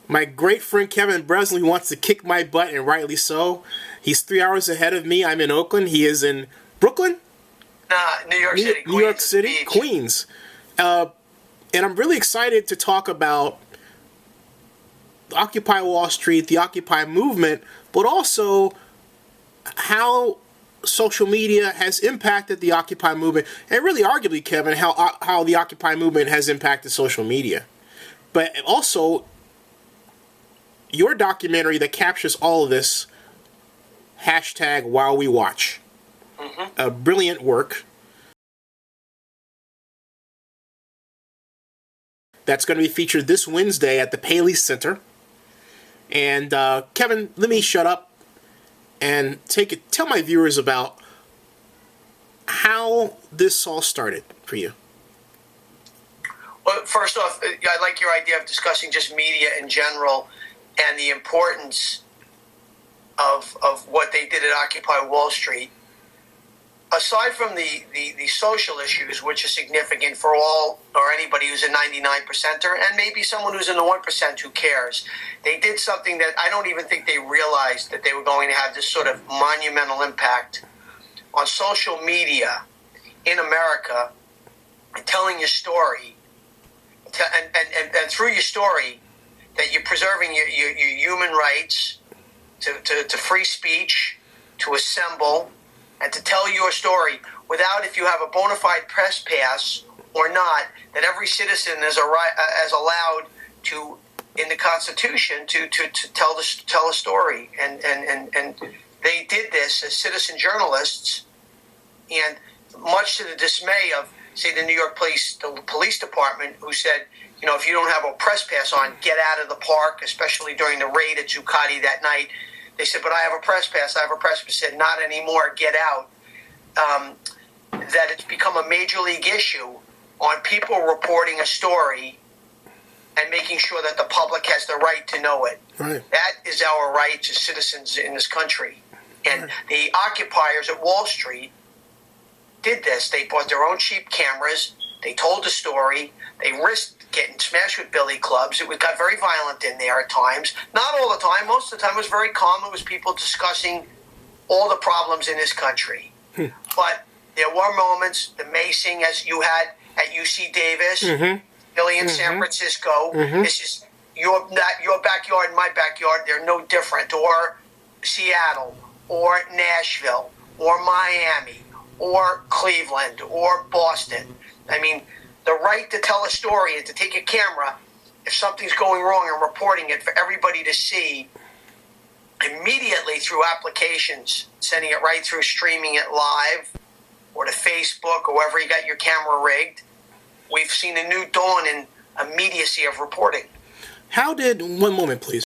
My great friend Kevin Breslin wants to kick my butt, and rightly so. He's 3 hours ahead of me. I'm in Oakland. He is in Brooklyn? New York City. New York City, Queens. And I'm really excited to talk about Occupy Wall Street, the Occupy movement, but also how social media has impacted the Occupy movement, and really arguably, Kevin, how the Occupy movement has impacted social media. But also, your documentary that captures all of this, hashtag While We Watch. A brilliant work. That's going to be featured this Wednesday at the Paley Center. And Kevin, let me shut up and tell my viewers about how this all started for you. Well, first off, I like your idea of discussing just media in general and the importance of what they did at Occupy Wall Street. Aside from the social issues, which are significant for all or anybody who's a 99%er, and maybe someone who's in the 1% who cares, they did something that I don't even think they realized that they were going to have this sort of monumental impact on social media in America, telling your story, and through your story, that you're preserving your human rights to free speech, to assemble, and to tell your story without, if you have a bona fide press pass or not, that every citizen is allowed to, in the Constitution, to tell a story. And they did this as citizen journalists, and much to the dismay of, say, the New York Police Department, who said, if you don't have a press pass on, get out of the park, especially during the raid at Zuccotti that night. They said, but I have a press pass. I have a press pass. Said, not anymore. Get out. That it's become a major league issue on people reporting a story and making sure that the public has the right to know it. Right. That is our right as citizens in this country. And the occupiers at Wall Street did this. They bought their own cheap cameras. They told the story. They risked getting smashed with billy clubs. It got very violent in there at times. Not all the time. Most of the time it was very calm. It was people discussing all the problems in this country. But there were moments, the macing, as you had at UC Davis, Philly and San Francisco. This is your backyard and my backyard. They're no different. Or Seattle, or Nashville, or Miami, or Cleveland, or Boston. I mean, the right to tell a story and to take a camera if something's going wrong and reporting it for everybody to see immediately through applications, sending it right through, streaming it live, or to Facebook, or wherever you got your camera rigged. We've seen a new dawn in immediacy of reporting. One moment, please.